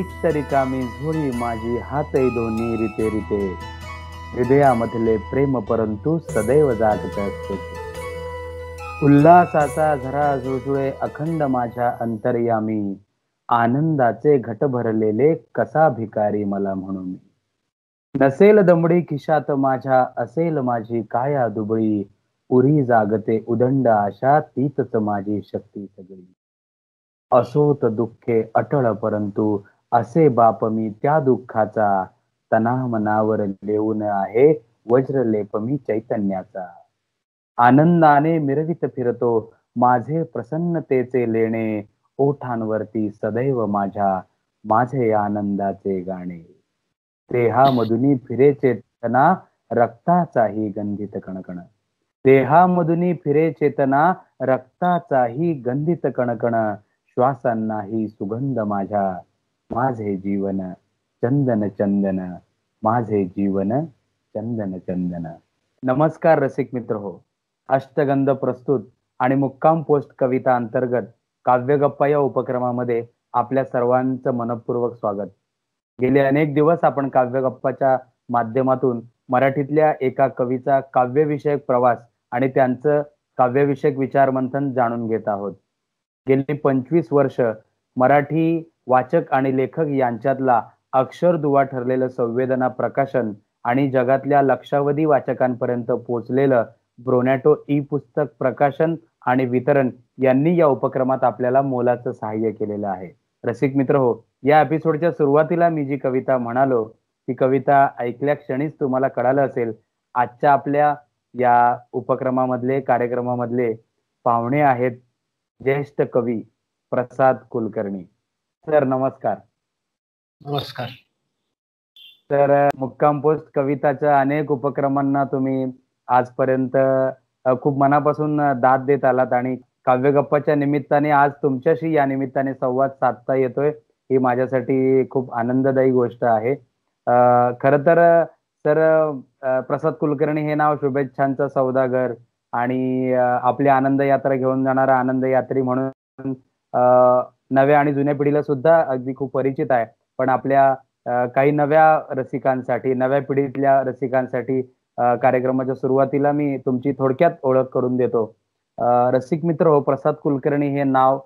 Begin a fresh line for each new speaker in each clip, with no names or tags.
रिक्त रिकामी झोळी माझी हातही दोन्ही रिते रिते, हृदयामधले प्रेम परंतु सदैव जागत असते. उल्हासाचा झरा जुळजुळे अखंड माझ्या अंतर्यामी, आनंदाचे घट भरलेले कसा भिकारी मला म्हणून. नसेल दमडी खिशात माझ्या असेल माझी काया दुबळी, उरी जागते उदंड आशा तीतच माझी शक्ती सगळी. असोत दुःखे अटळ परंतु असे बाप मी त्या दुःखाचा, तना मनावर लेऊन आहे वज्रलेप मी चैतन्याचा. आनंदाने मिरवित फिरतो माझे प्रसन्नतेचे लेणे, ओठांवरती सदैव माझ्या माझे आनंदाचे गाणे. देहामधुनी फिरे चेतना रक्ताचाही गंधित कणकण, देहामधुनी फिरे चेतना रक्ताचाही गंधित कणकण, श्वासांनाही सुगंध माझ्या माझे जीवन चंदन चंदन, माझे जीवन चंदन चंदन. नमस्कार रसिक मित्र हो. अष्टगंध प्रस्तुत आणि मुक्काम पोस्ट कविता अंतर्गत काव्यगप्पा या उपक्रमामध्ये आपल्या सर्वांचं मनपूर्वक स्वागत. गेले अनेक दिवस आपण काव्यगप्पाच्या माध्यमातून मराठीतल्या एका कवीचा काव्यविषयक प्रवास आणि त्यांचं काव्यविषयक विचारमंथन जाणून घेत आहोत. गेली 25 वर्ष मराठी वाचक आणि लेखक यांच्यातला अक्षर दुवा ठरलेलं संवेदना प्रकाशन आणि जगातल्या लक्षावधी वाचकांपर्यंत पोहोचलेलं ब्रोनॅटो ई पुस्तक प्रकाशन आणि वितरण यांनी या उपक्रमात आपल्याला मोलाचं सहाय्य केलेलं आहे. रसिक मित्र हो, या एपिसोडच्या सुरुवातीला मी जी कविता म्हणालो ती कविता ऐकल्या क्षणीच तुम्हाला कळालं असेल आजच्या आपल्या या उपक्रमामधले कार्यक्रमामधले पाहुणे आहेत ज्येष्ठ कवी प्रसाद कुलकर्णी. सर नमस्कार.
नमस्कार.
तर मुक्काम पोस्ट कविताच्या अनेक उपक्रमांना तुम्ही आजपर्यंत खूप मनापासून दाद देत आलात आणि काव्यगप्पाच्या निमित्ताने आज तुमच्याशी या निमित्ताने संवाद साधता येतोय ही माझ्यासाठी खूप आनंददायी गोष्ट आहे. खरं तर सर प्रसाद कुलकर्णी हे नाव शुभेच्छांचा सौदागर आणि आपली आनंद यात्रा घेऊन जाणारा आनंद यात्री म्हणून नव्या आणि जुन्या पिढीला सुद्धा अगदी खूप परिचित आहे. पण आपल्या काही नव्या रसिकांसाठी नव्या पिढीतल्या रसिकांसाठी कार्यक्रमाच्या सुरुवातीला मी तुमची थोडक्यात ओळख करून देतो. रसिक मित्र हो, प्रसाद कुलकर्णी हे नाव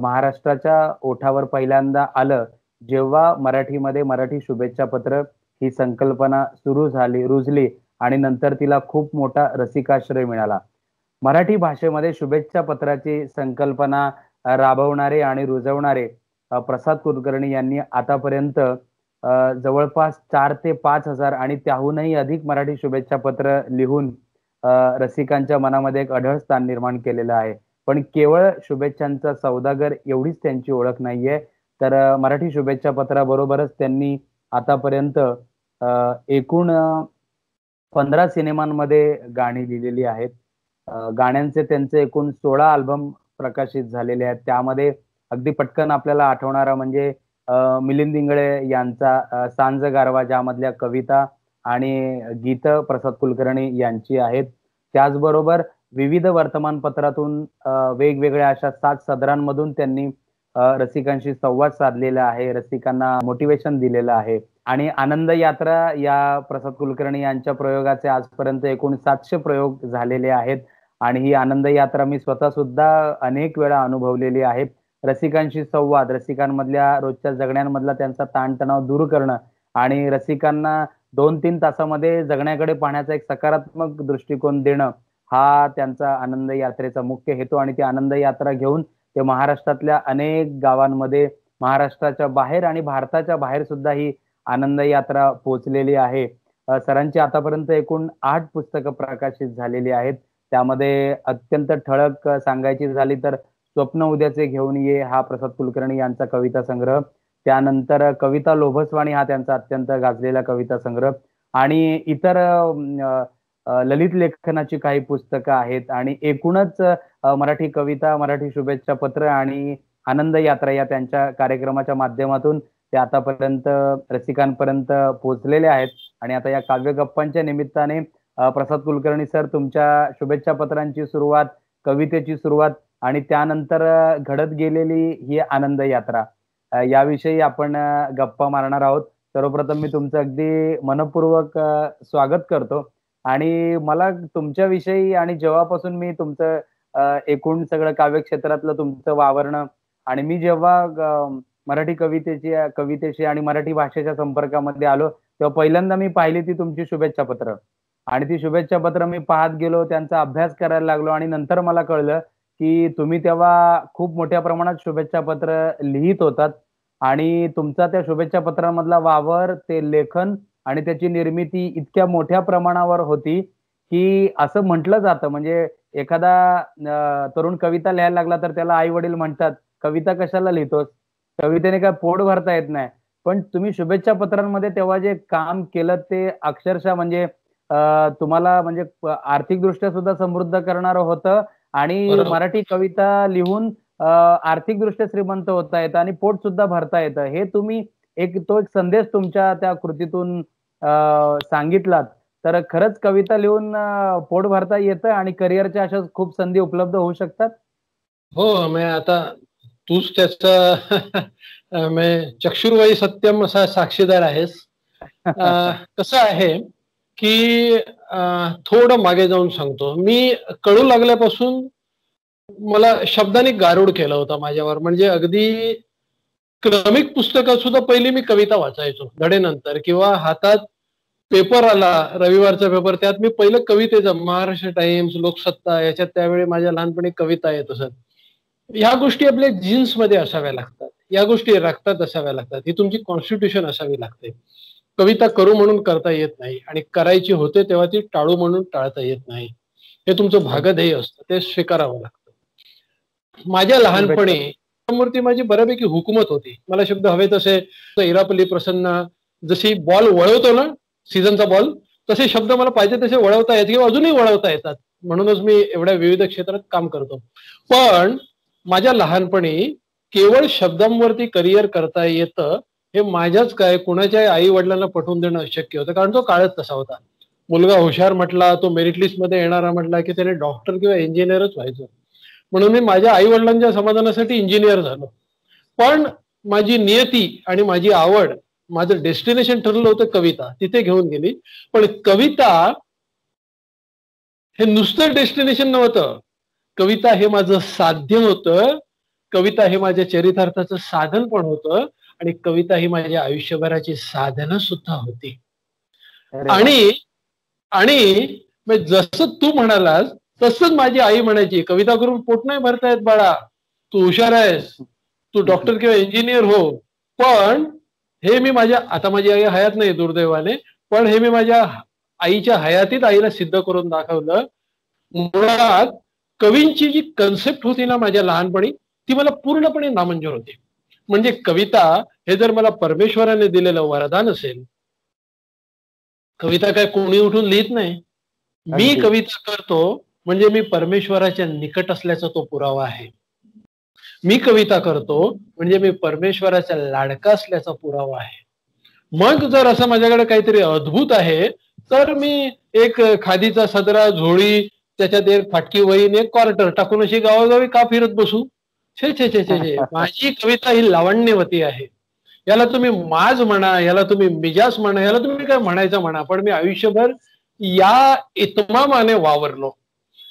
महाराष्ट्राच्या ओठावर पहिल्यांदा आलं जेव्हा मराठीमध्ये मराठी शुभेच्छा पत्र ही संकल्पना सुरू झाली रुजली आणि नंतर तिला खूप मोठा रसिकाश्रय मिळाला. मराठी भाषेमध्ये शुभेच्छा पत्राची संकल्पना राबवणारे आणि रुजवणारे प्रसाद कुलकर्णी यांनी आतापर्यंत जवळपास 4 ते 5 हजार आणि त्याहूनही अधिक मराठी शुभेच्छा पत्र लिहून रसिकांच्या मनामध्ये एक अढळ स्थान निर्माण केलेलं आहे. पण केवळ शुभेच्छांचा सौदागर एवढीच त्यांची ओळख नाहीये, तर मराठी शुभेच्छा पत्राबरोबरच त्यांनी आतापर्यंत एकूण 15 सिनेमांमध्ये गाणी लिहिलेली आहेत. गाण्यांचे त्यांचे एकूण 16 अल्बम प्रकाशित झालेले आहेत. त्यामध्ये अगदी पटकन आपल्याला आठवणारा म्हणजे मिलिंद इंगळे यांचा सांज गारवा ज्यामधल्या कविता आणि गीत प्रसाद कुलकर्णी यांची आहेत. त्याचबरोबर विविध वर्तमानपत्रातून वेगवेगळ्या अशा 7 सदरांमधून त्यांनी रसिकांशी संवाद साधलेला आहे, रसिकांना मोटिवेशन दिलेलं आहे. आणि आनंद यात्रा या प्रसाद कुलकर्णी यांच्या प्रयोगाचे आजपर्यंत एकूण 700 प्रयोग झालेले आहेत आणि ही आनंद यात्रा मी स्वतः सुद्धा अनेक वेळा अनुभवलेली आहे. रसिकांशी संवाद, रसिकांमधल्या रोजच्या जगण्यामधला त्यांचा ताणतणाव दूर करणं आणि रसिकांना 2-3 तासामध्ये जगण्याकडे पाहण्याचा एक सकारात्मक दृष्टिकोन देणं हा त्यांचा आनंद यात्रेचा मुख्य हेतू. आणि ती आनंद यात्रा घेऊन ते महाराष्ट्रातल्या अनेक गावांमध्ये, महाराष्ट्राच्या बाहेर आणि भारताच्या बाहेर सुद्धा ही आनंद यात्रा पोहोचलेली आहे. सरांची आतापर्यंत एकूण 8 पुस्तकं प्रकाशित झालेली आहेत. त्यामध्ये अत्यंत ठळक सांगायची झाली तर स्वप्न उद्याचे घेऊन ये हा प्रसाद कुलकर्णी यांचा कविता संग्रह, त्यानंतर कविता लोभसवाणी हा त्यांचा अत्यंत गाजलेला कविता संग्रह आणि इतर ललित लेखनाची काही पुस्तकं आहेत आणि एकूणच मराठी कविता, मराठी शुभेच्छा पत्र आणि आनंद यात्रा या त्यांच्या कार्यक्रमाच्या माध्यमातून ते आतापर्यंत रसिकांपर्यंत पोहोचलेले आहेत. आणि आता या काव्यगप्पांच्या निमित्ताने प्रसाद कुलकर्णी सर, तुमच्या शुभेच्छा पत्रांची सुरुवात, कवितेची सुरुवात आणि त्यानंतर घडत गेलेली ही आनंद यात्रा याविषयी आपण गप्पा मारणार आहोत. सर्वप्रथम मी तुमचं अगदी मनपूर्वक स्वागत करतो आणि मला तुमच्याविषयी आणि जेव्हापासून मी तुमचं एकूण सगळं काव्यक्षेत्रातलं तुमचं वावरणं आणि मी जेव्हा मराठी कवितेशी आणि मराठी भाषेच्या संपर्कामध्ये आलो, तेव्हा पहिल्यांदा मी पाहिली ती तुमची शुभेच्छा पत्र आणि ती शुभेच्छा पत्र मी पाहत गेलो, त्यांचा अभ्यास करायला लागलो आणि नंतर मला कळलं, की तुम्ही तेव्हा खूप मोठ्या प्रमाणात शुभेच्छा पत्र लिहित होतात आणि तुमचा त्या शुभेच्छा पत्रामधला वावर, ते लेखन आणि त्याची निर्मिती इतक्या मोठ्या प्रमाणावर होती, की असं म्हटलं जातं म्हणजे एखादा तरुण कविता लिहायला लागला तर त्याला आई-वडील म्हणतात, "कविता कशाला लिहितोस? कवितेने काय पोट भरता येत नाही." पण तुम्ही शुभेच्छा पत्रांमध्ये तेव्हा जे काम केलं ते अक्षरशः म्हणजे तुम्हाला म्हणजे आर्थिकदृष्ट्या सुद्धा समृद्ध करणारं होतं आणि
बरोबर.
मराठी कविता लिहून आर्थिकदृष्ट्या श्रीमंत होता येतं आणि पोट सुद्धा भरता येतं. हे तुम्ही एक संदेश तुमच्या त्या कृतीतून सांगितलात. तर खरंच कविता लिहून पोट भरता येतं आणि करिअरच्या अशा खूप संधी उपलब्ध होऊ शकतात?
हो, मी आता तूच त्याचा मी चक्षुर्वयी सत्यम असा साक्षीदार आहेस. कसं आहे, की थोडं मागे जाऊन सांगतो. मी कळू लागल्यापासून मला शब्दांनी गारुड केला होता माझ्यावर. म्हणजे अगदी क्रमिक पुस्तकात सुद्धा पहिली मी कविता वाचायचो धडेनंतर किंवा हातात पेपर आला रविवारचा पेपर, त्यात मी पहिलं कवितेचं महाराष्ट्र टाइम्स, लोकसत्ता याच्यात त्यावेळी माझ्या लहानपणी कविता येत असत. ह्या गोष्टी आपल्या जीन्समध्ये असाव्या लागतात, या गोष्टी रक्तात असाव्या लागतात, ही तुमची कॉन्स्टिट्यूशन असावी लागते. कविता करू म्हणून करता येत नाही आणि करायची होते तेव्हा ती टाळू म्हणून टाळता येत नाही. हे तुमचं भागध्येय असतं, ते स्वीकारावं लागतं. माझ्या लहानपणी मूर्ती माझी बऱ्यापैकी हुकूमत होती. मला शब्द हवे तसे इरापल्ली प्रसन्न, जशी बॉल वळवतो ना सीझनचा बॉल, तसे शब्द मला पाहिजे तसे वळवता येतात किंवा अजूनही वळवता येतात. म्हणूनच मी एवढ्या विविध क्षेत्रात काम करतो. पण माझ्या लहानपणी केवळ शब्दांवरती करिअर करता येतं हे माझ्याच काय कुणाच्याही आई वडिलांना पटवून देणं अशक्य होतं, कारण तो काळच तसा होता. मुलगा हुशार म्हटला, तो मेरिट लिस्ट मध्ये येणारा म्हटला की त्याने डॉक्टर किंवा इंजिनियरच व्हायचं. म्हणून मी माझ्या आई वडिलांच्या समाधानासाठी इंजिनियर झालो. पण माझी नियती आणि माझी आवड, माझं डेस्टिनेशन ठरलं होतं कविता, तिथे घेऊन गेली. पण कविता हे नुसतं डेस्टिनेशन नव्हतं, कविता हे माझं साध्य होतं, कविता हे माझ्या चरितार्थाचं साधन पण होतं आणि कविता ही माझ्या आयुष्यभराची साधनं सुद्धा होती.
अरे वा.
आणि आणि जसं तू म्हणालास तसंच माझी आई म्हणायची, कविता करून पोट नाही भरतायत बाळा, तू हुशार आहेस, तू डॉक्टर किंवा इंजिनियर हो. पण हे मी आता माझी आई हयात नाही दुर्दैवाने, पण हे मी माझ्या आईच्या हयातीत आईला सिद्ध करून दाखवलं. मुळात कवींची जी कन्सेप्ट होती ना माझ्या लहानपणी, ती मला पूर्णपणे नामंजूर होती. म्हणजे कविता हे जर मला परमेश्वराने दिलेलं वरदान असेल, कविता काय कोणी उठून लिहित नाही. मी
अगदी.
कविता करतो म्हणजे मी परमेश्वराच्या निकट असल्याचा तो पुरावा आहे. मी कविता करतो म्हणजे मी परमेश्वराचा लाडका असल्याचा पुरावा आहे. मग जर असं माझ्याकडे काहीतरी अद्भुत आहे तर मी एक खादीचा सदरा, झोळी, त्याच्यात एक फाटकी वहीन, एक क्वार्टर टाकून अशी गावोगावी का फिरत बसू? छे छे छे छे छे. माझी कविता ही लावण्यवती आहे. याला तुम्ही माज म्हणा, याला तुम्ही मिजाज म्हणा, याला तुम्ही काय म्हणायचं म्हणा, पण मी आयुष्यभर या इतमामाने वावरलो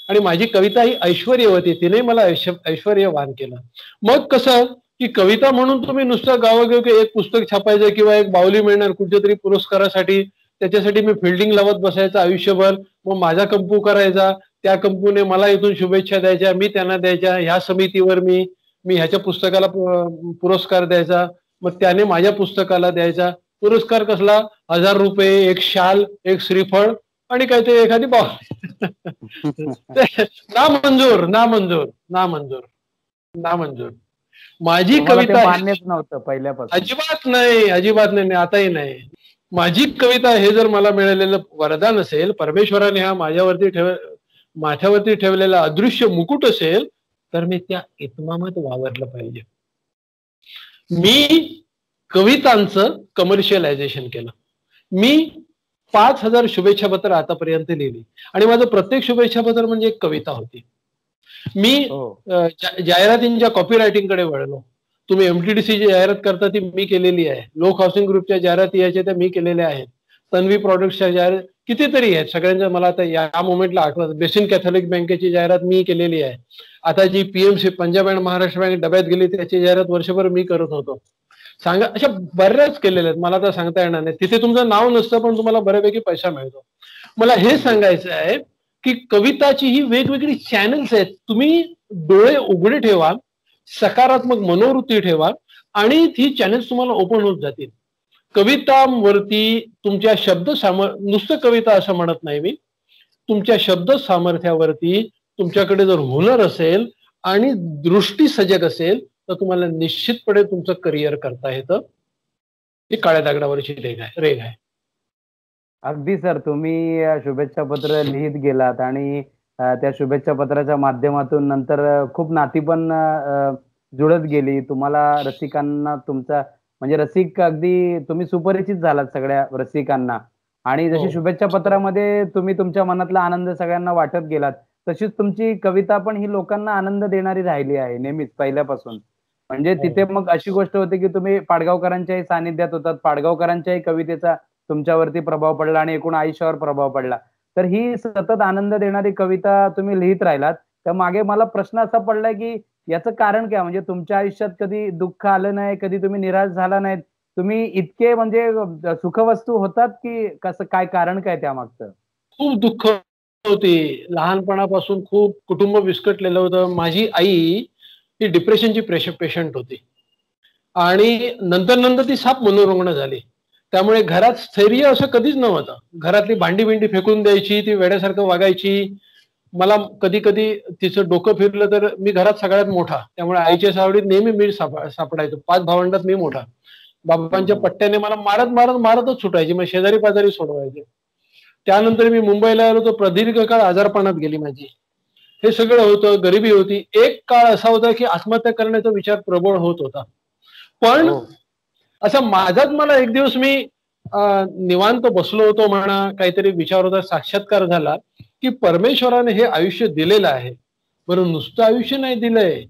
आणि माझी कविता ही ऐश्वर्यवती, तिने मला ऐश्वर्यवान केलं. मग कसं की कविता म्हणून तुम्ही नुसतं गावोगावी एक पुस्तक छापायचं किंवा एक बाहुली मिळणार कुठच्या तरी पुरस्कारासाठी, त्याच्यासाठी मी फिल्डिंग लावत बसायचं आयुष्यभर. मग माझा कंपू करायचा, त्या कंपूने मला इथून शुभेच्छा द्यायच्या, मी त्यांना द्यायच्या, ह्या समितीवर मी मी ह्याच्या पुस्तकाला पुरस्कार द्यायचा, मग त्याने माझ्या पुस्तकाला द्यायचा. पुरस्कार कसला? 1000 रुपये, एक शाल, एक श्रीफळ आणि काहीतरी एखादी बाहुली. नामंजूर नामंजूर नामंजूर नामंजूर. माझी कविता
मान्यच नव्हतं पहिल्यापासून?
अजिबात नाही, अजिबात नाही, आताही नाही. माझी कविता हे जर मला मिळालेलं वरदान असेल, परमेश्वराने हा माथ्यावरती ठेवलेला अदृश्य मुकुट असेल, तर मी त्या इतमामात वावरलं पाहिजे. मी कवितांचं कमर्शियलायझेशन केलं. मी 5000 शुभेच्छा पत्र आतापर्यंत लिहिली आणि माझं प्रत्येक शुभेच्छा पत्र म्हणजे एक कविता होती. मी जाहिरातींच्या कॉपी रायटिंग कडे वळलो. तुम्ही MTDC ची जाहिरात करता ती मी केलेली आहे, लोक हाऊसिंग ग्रुपच्या जाहिराती याच्या त्या मी केलेल्या आहेत, तन्वी प्रॉडक्ट्सच्या जाहिरात कितीतरी आहेत सगळ्यांच्या. मला आता या मोमेंटला आठवत, बेसिन कॅथोलिक बँकेची जाहिरात मी केलेली आहे. आता जी PMC Punjab and Maharashtra bank डब्यात गेली त्याची जाहिरात वर्षभर मी करत होतो. सांगा, अशा बऱ्याच केलेल्या आहेत, मला तर सांगता येणार नाही. तिथे तुमचं नाव नसतं पण तुम्हाला बऱ्यापैकी पैसा मिळतो. मला हे सांगायचं आहे की कविताची ही वेगवेगळी चॅनल्स आहेत. तुम्ही डोळे उघडे ठेवा, सकारात्मक मनोवृत्ती ठेवा आणि ती चॅनल्स तुम्हाला ओपन होत जातील. कवितांवरती तुमच्या नुसतं कविता असं म्हणत नाही मी, तुमच्या शब्द सामर्थ्यावरती तुमच्याकडे जर हुनर असेल आणि दृष्टी सजग असेल तर तुम्हाला निश्चितपणे तुमचं करिअर करता येतं. ही काळ्या दगडावरची रेघ आहे.
अगदी सर, तुम्ही शुभेच्छा पत्र लिहित गेलात आणि त्या शुभेच्छा पत्राच्या माध्यमातून नंतर खूप नाती पण जुळत गेली. तुम्हाला रसिकांना तुमचा म्हणजे रसिक अगदी तुम्ही सुपरिचित झालात सगळ्या रसिकांना. आणि जशी शुभेच्छा पत्रामध्ये तुम्ही तुमच्या मनातला आनंद सगळ्यांना वाटत गेलात, तशीच तुमची कविता पण ही लोकांना आनंद देणारी राहिली आहे नेहमीच पहिल्यापासून. म्हणजे तिथे मग अशी गोष्ट होती की तुम्ही पाडगावकरांच्याही सानिध्यात होतात, पाडगावकरांच्याही कवितेचा तुमच्यावरती प्रभाव पडला आणि एकूण आयुष्यावर प्रभाव पडला. तर ही सतत आनंद देणारी कविता तुम्ही लिहित राहिलात. तर मागे मला प्रश्न असा पडलाय की याचं कारण काय? म्हणजे तुमच्या आयुष्यात कधी दुःख आलं नाही, कधी तुम्ही निराश झाला नाहीत, तुम्ही इतके म्हणजे सुखवस्तू होतात की कसं काय, कारण काय त्यामागचं?
खूप दुःख होती, लहानपणापासून खूप कुटुंब विस्कटलेलं होतं. माझी आई ही डिप्रेशनची पेशंट होती आणि नंतर ती साप मनोरुग्ण झाली. त्यामुळे घरात स्थैर्य असं कधीच नव्हतं. घरातली भांडी फेकून द्यायची, ती वेड्यासारखं वागायची. मला कधी कधी तिचं डोकं फिरलं तर मी घरात सगळ्यात मोठा, त्यामुळे आईच्या सावडीत नेहमी मी सापडायचो. 5 भावंडात मी मोठा. बाबांच्या पट्ट्याने मला मारतच सुटायची, मग शेजारी पाजारी सोडवायचे. त्यानंतर मी मुंबईला आलो तर प्रदीर्घ काळ आजारपणात गेली माझी. हे सगळं होतं, गरिबी होती. एक काळ असा होता की आत्महत्या करण्याचा विचार प्रबळ होत होता. पण असं माझाच मला एक दिवस मी निवांत बसलो होतो म्हणा, काहीतरी विचार होता, साक्षात्कार झाला की परमेश्वराने हे आयुष्य दिलेलं आहे. बरं, नुसतं आयुष्य नाही दिलंय,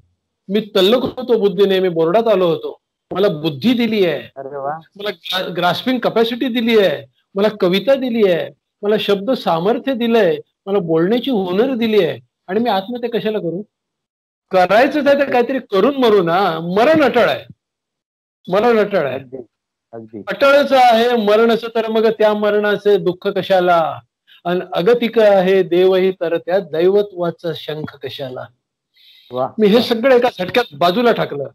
मी तल्लख होतो बुद्धीने, मी बोर्डात आलो होतो, मला बुद्धी दिली आहे, मला ग्रास्पिंग कपॅसिटी दिली आहे, मला कविता दिली आहे, मला शब्द सामर्थ्य दिलंय, मला बोलण्याची हुनर दिली आहे. आणि मी आत्महत्या कशाला करू? करायचं आहे तर काहीतरी करून मरू ना. मरण अटळ आहे, मरण अटळ आहे, अटळच आहे मरणाचं. तर मग त्या मरणाचे दुःख कशाला? आणि अगतिक आहे देवही तर त्या दैवत्वाचा शंख कशाला? मी हे सगळं एका झटक्यात बाजूला टाकलं.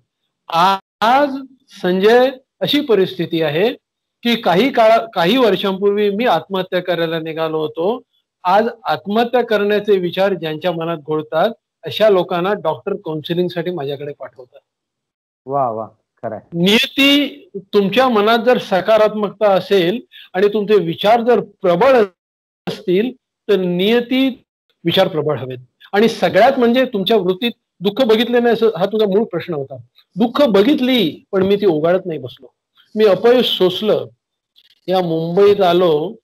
आज संजय, अशी परिस्थिती आहे की काही वर्षांपूर्वी मी आत्महत्या करायला निघालो होतो. आज आत्महत्या करण्याचे विचार ज्यांच्या मनात घोळतात अशा लोकांना डॉक्टर काउन्सिलिंग साठी माझ्याकडे पाठवतात.
वा वा, खरं.
नियती, तुमच्या मनात जर सकारात्मकता असेल आणि तुमचे विचार जर प्रबळ असतील तर नियती विचार प्रबळ हवेत. आणि सगळ्यात म्हणजे तुमच्या वृत्तीत दुःख बघितले नाही, हा तुझा मूळ प्रश्न होता. दुःख बघितली पण मी ती उगाळत नाही बसलो. मी अपयश सोसलं. या मुंबईत आलो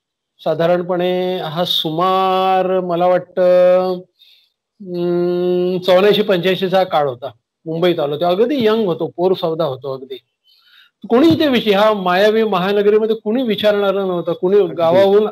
साधारणपणे, हा सुमार मला वाटतं 84-85चा काळ होता. मुंबईत आलो तेव्हा अगदी यंग होतो, पोर सौदा होतो अगदी. कोणी इथे ह्या मायावी महानगरीमध्ये कुणी विचारणारं नव्हतं. कुणी गावाहून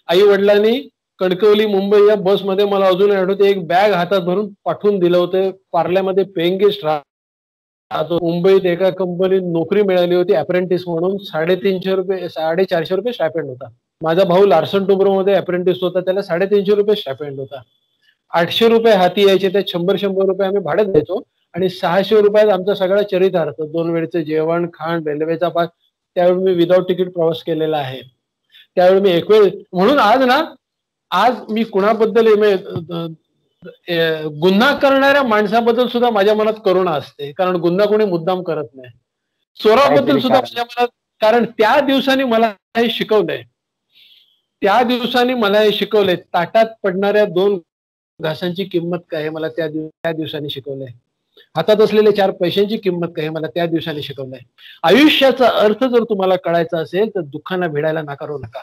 आई वडिलांनी कणकवली मुंबई या बसमध्ये मला अजून आठवते, एक बॅग हातात भरून पाठवून दिलं होतं. पार्ल्यामध्ये पेइंग गेस्ट राहतो. मुंबईत एका कंपनीत नोकरी मिळाली होती अप्रेंटिस म्हणून. 450 रुपये स्टायपेंड होता. माझा भाऊ लार्सन टुब्रो मध्ये अप्रेंटिस होता, त्याला 350 रुपये स्टायपेंड होता. 800 रुपये हाती यायचे, त्यात 100 रुपये आम्ही भाड्यात द्यायचो आणि 600 रुपयात आमचा सगळा चरितार्थ, 2 वेळचं जेवण, खाण, रेल्वेचा पास. त्यावेळी मी विदाऊट तिकीट प्रवास केलेला आहे. त्यावेळी मी एक वेळ म्हणून आज मी कुणाबद्दल गुन्हा करणाऱ्या माणसाबद्दल सुद्धा माझ्या मनात करुणा असते, कारण गुन्हा कोणी मुद्दाम करत नाही. चोराबद्दल सुद्धा माझ्या मनात, कारण त्या दिवसांनी मला हे शिकवलंय. ताटात पडणाऱ्या 2 घासांची किंमत काय मला त्या दिवसांनी शिकवलंय. हातात असलेल्या 4 पैशांची किंमत काय मला त्या दिवसांनी शिकवलंय. आयुष्याचा अर्थ जर तुम्हाला कळायचा असेल तर दुःखांना भिडायला नाकारू नका,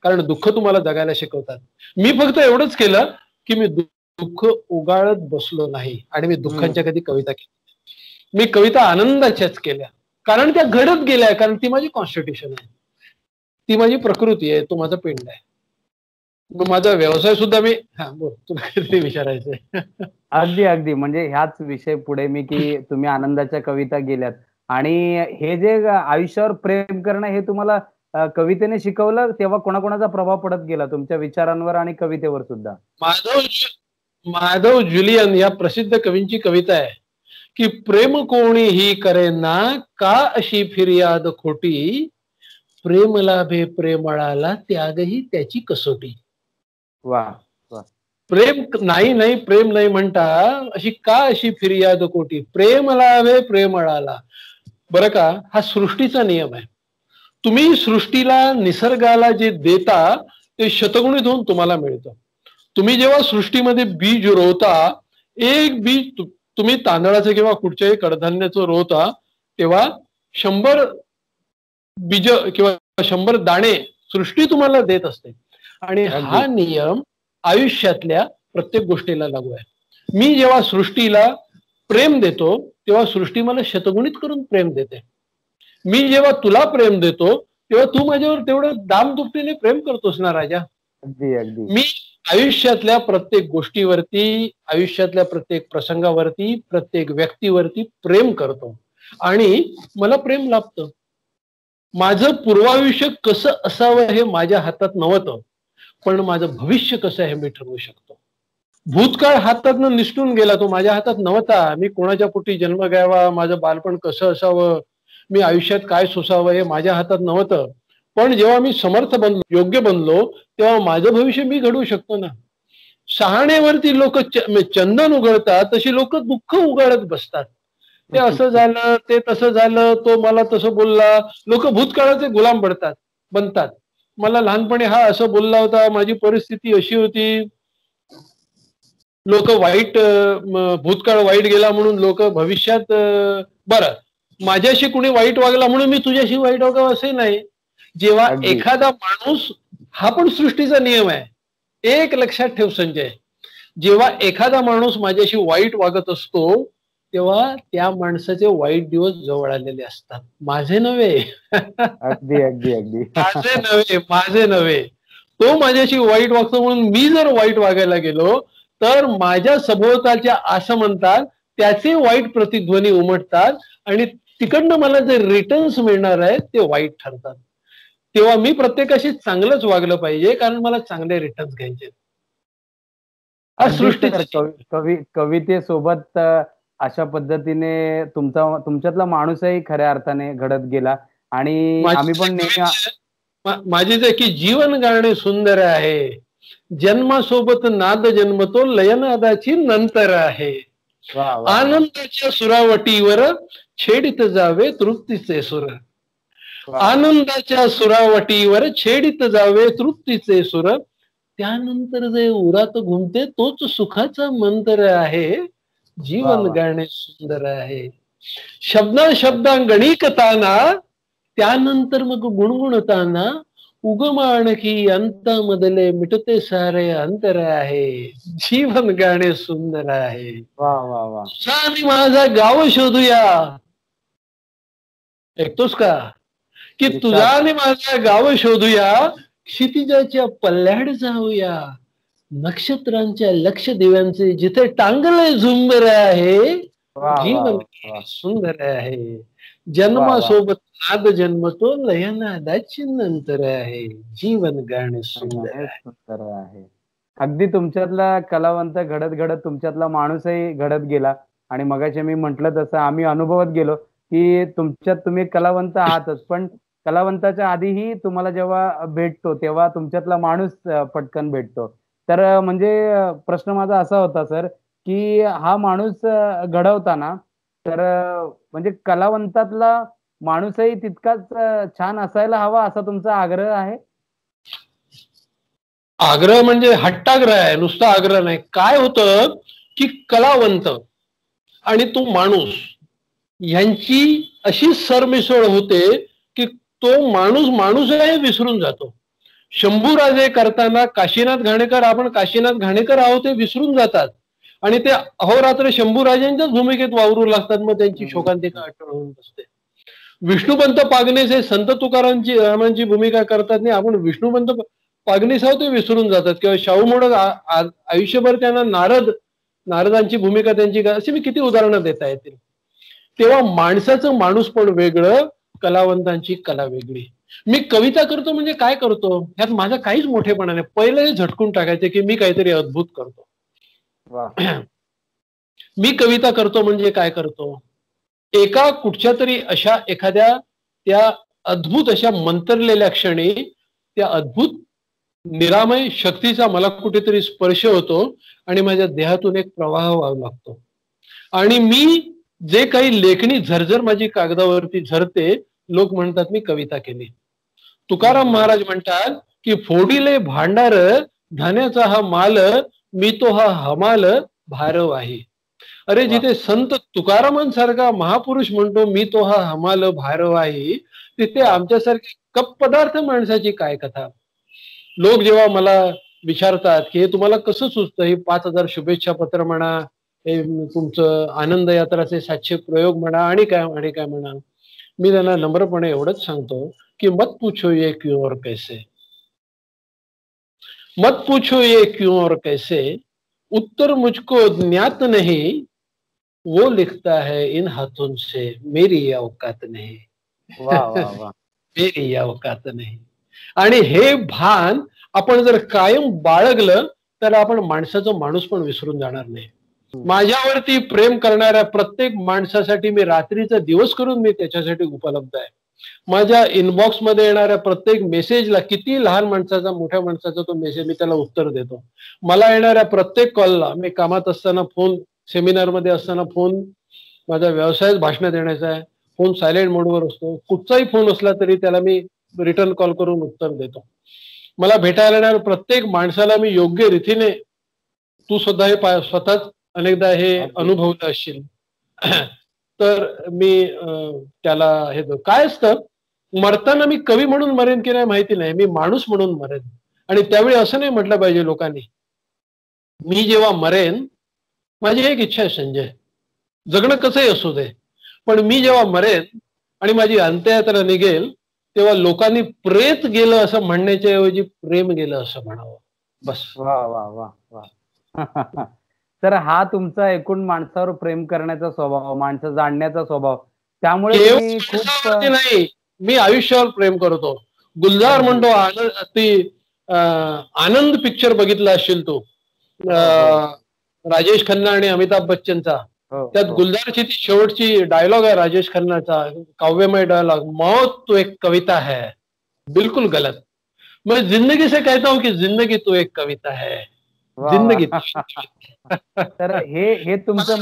कारण दुःख तुम्हाला जगायला शिकवतात. मी फक्त एवढंच केलं की मी दुःख उगाळत बसलो नाही आणि मी दुःखांच्या कधी कविता केली. मी कविता आनंदाच्याच केल्या, कारण त्या घडत गेल्या, कारण ती माझी कॉन्स्टिट्यूशन आहे, ती माझी प्रकृती आहे, तो माझा पिंड आहे. मग माझा व्यवसाय सुद्धा मी बोल, तुला काहीतरी विचारायचंय.
अगदी अगदी म्हणजे ह्याच विषय पुढे मी की तुम्ही आनंदाच्या कविता गेल्यात आणि हे जे आयुष्यावर प्रेम करणं हे तुम्हाला कवितेने शिकवलं, तेव्हा कोणाकोणाचा प्रभाव पडत गेला तुमच्या विचारांवर आणि कवितेवर सुद्धा?
माधव जुलियन या प्रसिद्ध कवींची कविता आहे की प्रेम कोणीही करेना, का अशी फिर्याद खोटी, प्रेम लाभे प्रेमळाला, त्यागही त्याची कसोटी.
वा,
प्रेम नाही प्रेम नाही म्हणता, अशी का अशी फिर्याद कोटी, प्रेम लाभे प्रेमळाला. बरं का, हा सृष्टीचा नियम आहे. तुम्ही सृष्टीला, निसर्गाला जे देता ते शतगुणित होऊन तुम्हाला मिळतं. तुम्ही जेव्हा सृष्टीमध्ये बीज रोवता, एक बीज तुम्ही तांदळाचं किंवा कुठच्याही कडधान्याचं रोवता, तेव्हा 100 बीज किंवा 100 दाणे सृष्टी तुम्हाला देत असते. आणि हा नियम आयुष्यातल्या प्रत्येक गोष्टीला लागू आहे. मी जेव्हा सृष्टीला प्रेम देतो तेव्हा सृष्टी मला शतगुणित करून प्रेम देते. मी जेव्हा तुला प्रेम देतो तेव्हा तू माझ्यावर तेवढं दामदुपटीने प्रेम करतोस ना राजा.
अगदी अगदी.
मी आयुष्यातल्या प्रत्येक गोष्टीवरती, आयुष्यातल्या प्रत्येक प्रसंगावरती, प्रत्येक व्यक्तीवरती प्रेम करतो आणि मला प्रेम लाभतं. माझं पूर्वायुष्य कसं असावं हे माझ्या हातात नव्हतं, पण माझं भविष्य कसं आहे मी ठरवू शकतो. भूतकाळ हातातनं निसटून गेला, तो माझ्या हातात नव्हता. मी कोणाच्या पोटी जन्म घ्यावा, माझं बालपण कसं असावं, मी आयुष्यात काय सोसावं हे माझ्या हातात नव्हतं. पण जेव्हा मी समर्थ बनलो, योग्य बनलो, तेव्हा माझं भविष्य मी घडवू शकतो ना. शहाणेवरती लोक चंदन उघडतात, तशी लोक दुःख उगाडत बसतात. ते असं झालं, ते तसं झालं, तो मला तसं बोलला. लोक भूतकाळाचे गुलाम बनतात. मला लहानपणी हा असं बोलला होता, माझी परिस्थिती अशी होती. लोक वाईट, भूतकाळ वाईट गेला म्हणून लोक भविष्यात, बरं माझ्याशी कुणी वाईट वागला म्हणून मी तुझ्याशी वाईट वागावं असे नाही. जेव्हा एखादा माणूस, हा पण सृष्टीचा नियम आहे, एक लक्षात ठेव संजय, जेव्हा एखादा माणूस माझ्याशी वाईट वागत असतो तेव्हा त्या माणसाचे वाईट दिवस जवळ आलेले असतात, माझे नव्हे.
अगदी अगदी अगदी.
माझे नव्हे. तो माझ्याशी वाईट वागतो म्हणून मी जर वाईट वागायला गेलो तर माझ्या सभोवतालच्या असं म्हणतात, त्याचे वाईट प्रतिध्वनी उमटतात आणि तिकडनं मला जे रिटर्न्स मिळणार आहेत ते वाईट ठरतात. तेव्हा मी प्रत्येकाशी चांगलंच वागलं पाहिजे, कारण मला चांगले रिटर्न्स घ्यायचे.
कवितेसोबत अशा पद्धतीने तुमच्यातला माणूसही खऱ्या अर्थाने घडत गेला. आणि आम्ही पण नेहमी,
माझी जे की जीवन गाणे सुंदर आहे, जन्मासोबत नाद जन्मतो, लयनादाची नंतर आहे. आनंदाच्या सुरावटीवर छेडित जावे तृप्तीचे सुर, आनंदाच्या सुरावटीवर छेडित जावे तृप्तीचे सुर, त्यानंतर जे उरात घुमते तोच सुखाचा मंत्र आहे. जीवन गाणे सुंदर आहे. शब्दा गणिकताना, त्यानंतर मग गुणगुणताना, उगम आणखी अंतामधले मिटते सारे अंतर आहे. जीवन गाणे सुंदर आहे.
वा वा वा.
आणि माझा गाव शोधूया, ऐकतोस का, की तुझा आणि माझा गाव शोधूया, क्षितिजाच्या पल्ल्याड जाऊया, नक्षत्रांच्या लक्ष दिव्यांचे जिथे टांगले झुंबर आहे. जीवन सुंदर आहे. जन्मासोबत नाद जन्मतो, लयनादाची नंतर आहे. जीवन गाणे सुंदर
आहे. अगदी तुमच्यातला कलावंत घडत घडत तुमच्यातला माणूसही घडत गेला. आणि मगाशी मी म्हंटल तसं आम्ही अनुभवत गेलो की तुमच्यात तुम्ही कलावंत आहातच, पण कलावंताच्या आधीही तुम्हाला जेव्हा भेटतो तेव्हा तुमच्यातला माणूस पटकन भेटतो. तर म्हणजे प्रश्न माझा असा होता सर, की हा माणूस घडवताना तर म्हणजे कलावंतातला माणूसही तितकाच छान असायला हवा असा तुमचा आग्रह आहे?
आग्रह म्हणजे हट्टाग्रह आहे, नुसता आग्रह नाही. काय होतं की कलावंत आणि तो माणूस यांची अशी सरमिसळ होते की तो माणूस आहे विसरून जातो. शंभूराजे करताना काशीनाथ घाणेकर, आपण काशीनाथ घाणेकर आहोत हे विसरून जातात. आणि ते अहोरात्र शंभूराजांच्याच भूमिकेत वावरू लागतात. मग त्यांची शोकांतिका आठवण होऊन बसते. विष्णुपंत पागणेस हे संत तुकारामांची रामांची भूमिका करतात नाही. आपण विष्णुपंत पागणेस आहोत ते विसरून जातात. किंवा शाहू मोडक आयुष्यभर त्यांना नारदांची भूमिका त्यांची अशी मी किती उदाहरणं देता येतील. तेव्हा माणसाचं माणूस पण वेगळं, कलावंतांची कला वेगळी. मी कविता करतो म्हणजे काय करतो ह्यात माझा काहीच मोठेपणा नाही. पहिले हे झटकून टाकायचे की मी काहीतरी अद्भुत करतो. मी कविता करतो म्हणजे काय करतो, एका कुठच्या तरी अशा एखाद्या त्या अद्भुत अशा मंतरलेल्या क्षणी त्या अद्भुत निरामय शक्तीचा मला कुठेतरी स्पर्श होतो आणि माझ्या देहातून एक प्रवाह वाहू लागतो. आणि मी जे काही लेखणी झरझर माझी कागदावरती झरते, लोक म्हणतात मी कविता केली. तुकाराम महाराज म्हणतात की फोडिले भांडार धान्याचा हा माल, मी तो हा हमाल भारव आहे. अरे जिथे संत तुकारामांसारखा महापुरुष म्हणतो मी तो हा हमाल भारव आहे, तिथे आमच्यासारखी कप पदार्थ माणसाची काय कथा. लोक जेव्हा मला विचारतात की हे तुम्हाला कसं सुचतं, हे 5,000 शुभेच्छा पत्र म्हणा, हे तुमचं आनंद यात्राचे 700 प्रयोग म्हणा आणि काय म्हणा, मी त्यांना नम्रपणे एवढंच सांगतो कि मत पूछो ये क्यों और कैसे, मत पूछो ये क्यों और कैसे, उत्तर मुझको ज्ञात नहीं, वो लिखता है इन हाथों से, मेरी औकात नहीं.
वा वा वा.
मेरी औकात नाही. आणि हे भान आपण जर कायम बाळगलं तर आपण माणसाचं माणूस पण विसरून जाणार नाही. माझ्यावरती प्रेम करणाऱ्या प्रत्येक माणसासाठी मी रात्रीचा दिवस करून मी त्याच्यासाठी उपलब्ध आहे. माझ्या इनबॉक्स मध्ये येणाऱ्या प्रत्येक मेसेजला, किती लहान माणसाचा मोठ्या माणसाचा तो मेसेज, मी त्याला उत्तर देतो. मला येणाऱ्या प्रत्येक कॉलला, मी कामात असताना फोन, सेमिनार मध्ये असताना फोन, माझा व्यवसाय भाषण देण्याचा आहे, फोन सायलेंट मोडवर असतो. कुठचाही फोन असला तरी त्याला मी रिटर्न कॉल करून उत्तर देतो. मला भेटायला येणाऱ्या प्रत्येक माणसाला मी योग्य रीतीने, तू सुद्धा हे स्वतःच अनेकदा हे अनुभवलं असशील, तर मी त्याला हे काय असतं, मरताना मी कवी म्हणून मरेन की नाही माहिती नाही, मी माणूस म्हणून मरेन. आणि त्यावेळी असं नाही म्हटलं पाहिजे लोकांनी, मी जेव्हा मरेन, माझी एक इच्छा आहे संजय, जगणं कसंही असू दे, पण मी जेव्हा मरेन आणि माझी अंत्ययात्रा निघेल तेव्हा लोकांनी प्रेत गेलं असं म्हणण्याच्या ऐवजी प्रेम गेलं असं म्हणावं. बस.
वा वा वा वा. तर हा तुमचा एकूण माणसावर प्रेम करण्याचा स्वभाव, माणसं जाणण्याचा स्वभाव, त्यामुळे खूप
नाही, मी आयुष्यावर प्रेम करतो. गुलजार म्हणतो, आनंद पिक्चर बघितला असशील तू, राजेश खन्ना आणि अमिताभ बच्चनचा. त्यात गुलजारची ती शेवटची डायलॉग आहे राजेश खन्नाचा, काव्यमय डायलॉग, मौत तो एक कविता है. बिल्कुल गलत. मैं जिंदगी से कहता हूं कि जिंदगी तो एक कविता है. जिंदगी.
तर हे तुमचं